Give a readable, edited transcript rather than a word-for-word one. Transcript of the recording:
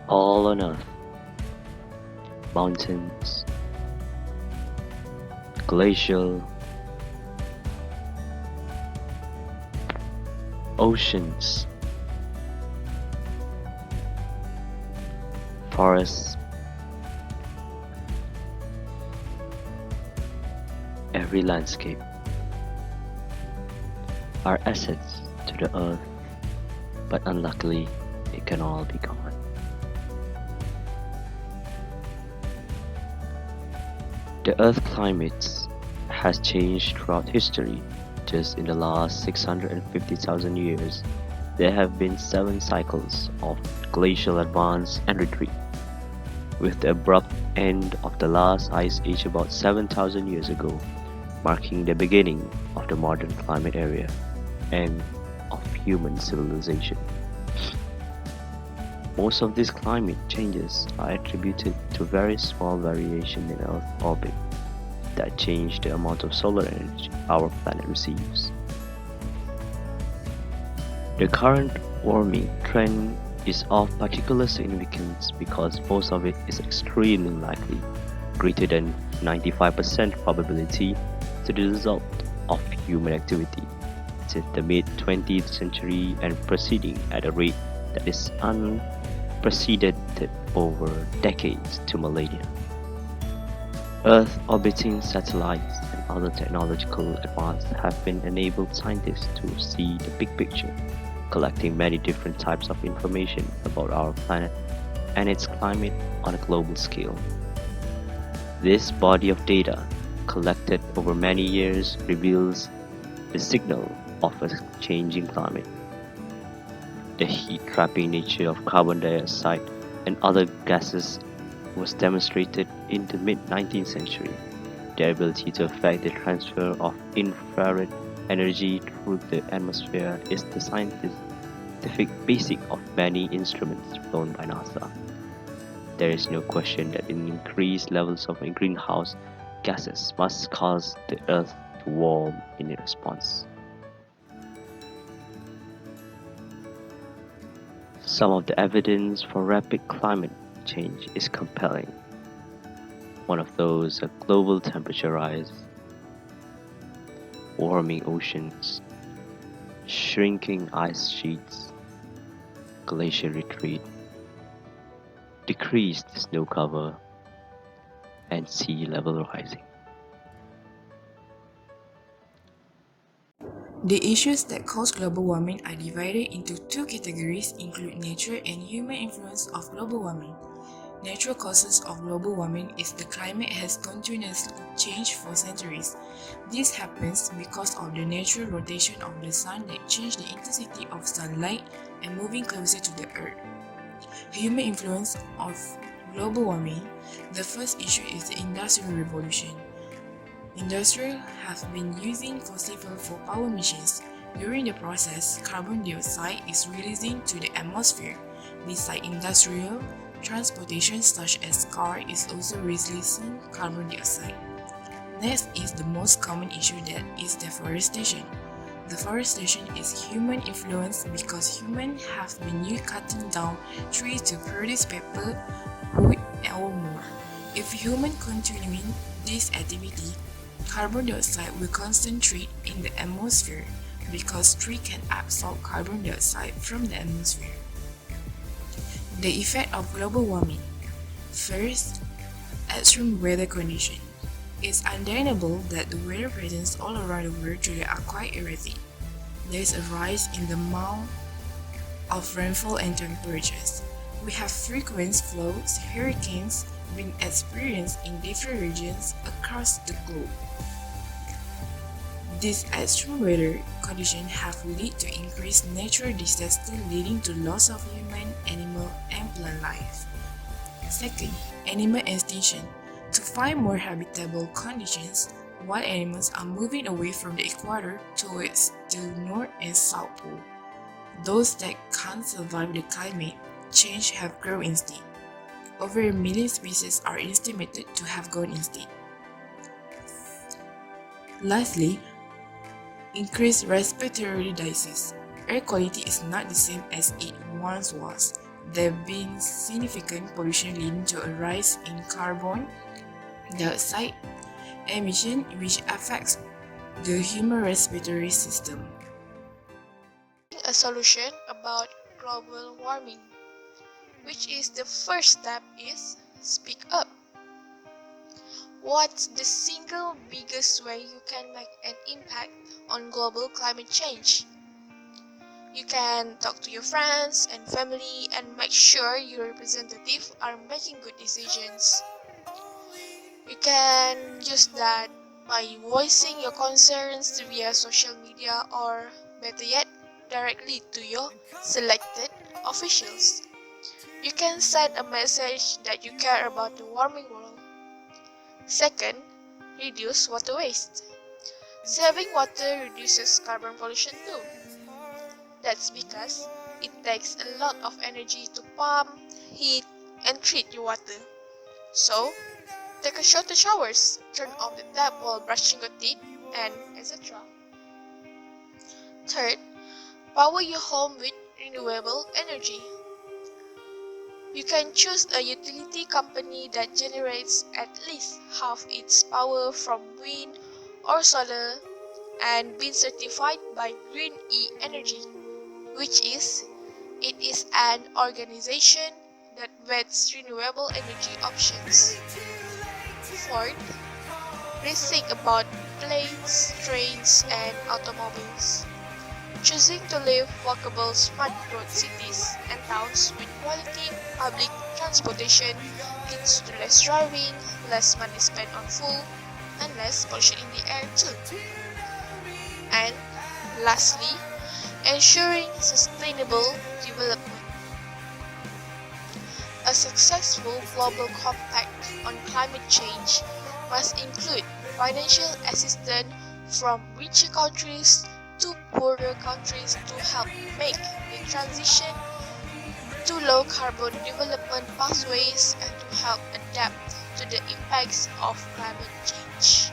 All on Earth, mountains, glacial, oceans, forests, every landscape are assets to the Earth, but unluckily, it can all be gone. The Earth's climate has changed throughout history. Just in the last 650,000 years, there have been 7 cycles of glacial advance and retreat, with the abrupt end of the last ice age about 7,000 years ago, marking the beginning of the modern climate era and of human civilization. Most of these climate changes are attributed to very small variations in Earth orbit that change the amount of solar energy our planet receives. The current warming trend is of particular significance because most of it is extremely likely, greater than 95% probability, to the result of human activity since the mid-20th century and proceeding at a rate that is unprecedented over decades to millennia. Earth orbiting satellites and other technological advances have been enabled scientists to see the big picture, collecting many different types of information about our planet and its climate on a global scale. This body of data, collected over many years, reveals the signal of a changing climate. The heat-trapping nature of carbon dioxide and other gases was demonstrated in the mid-19th century. Their ability to affect the transfer of infrared energy through the atmosphere is the scientific basis of many instruments flown by NASA. There is no question that increased levels of greenhouse gases must cause the Earth to warm in response. Some of the evidence for rapid climate change is compelling. One of those are global temperature rise, warming oceans, shrinking ice sheets, glacier retreat, decreased snow cover, and sea level rising. The issues that cause global warming are divided into two categories include nature and human influence of global warming. Natural causes of global warming is the climate has continuously changed for centuries. This happens because of the natural rotation of the sun that change the intensity of sunlight and moving closer to the earth. Human influence of global warming. The first issue is the industrial revolution. Industries have been using fossil fuel for power machines. During the process, carbon dioxide is released to the atmosphere. Besides industrial, transportation such as car is also releasing carbon dioxide. Next is the most common issue, that is deforestation. Deforestation is human influence because humans have been cutting down trees to produce paper, wood, or more. If humans continue this activity, carbon dioxide will concentrate in the atmosphere because trees can absorb carbon dioxide from the atmosphere. The effect of global warming. First, extreme weather conditions. It's undeniable that the weather patterns all around the world today are quite erratic. There is a rise in the amount of rainfall and temperatures. We have frequent floods, hurricanes being experienced in different regions across the globe. These extreme weather conditions have led to increased natural disasters leading to loss of human, animal, and plant life. Second, animal extinction. To find more habitable conditions, wild animals are moving away from the equator towards the North and South Pole. Those that can't survive the climate change have grown instead. Over a million species are estimated to have gone extinct. Lastly, increased respiratory disease. Air quality is not the same as it once was. there have been significant pollution leading to a rise in carbon dioxide emission, which affects the human respiratory system. A solution about global warming, which is the first step is speak up. What's the single biggest way you can make an impact on global climate change? You can talk to your friends and family and make sure your representatives are making good decisions. You can use that by voicing your concerns via social media or, better yet, directly to your selected officials. You can send a message that you care about the warming world. Second, reduce water waste. Saving water reduces carbon pollution too. That's because it takes a lot of energy to pump, heat, and treat your water. So, take a shorter showers, turn off the tap while brushing your teeth, and etc. Third, power your home with renewable energy. You can choose a utility company that generates at least half its power from wind or solar and been certified by Green E Energy, which is it is an organization that vets renewable energy options. Fourth, rethink about planes, trains, and automobiles. Choosing to live walkable smart growth cities and towns with quality public transportation leads to less driving, less money spent on food, and less pollution in the air too. And lastly, ensuring sustainable development. A successful global compact on climate change must include financial assistance from richer countries to poorer countries to help make the transition to low carbon development pathways and to help adapt to the impacts of climate change.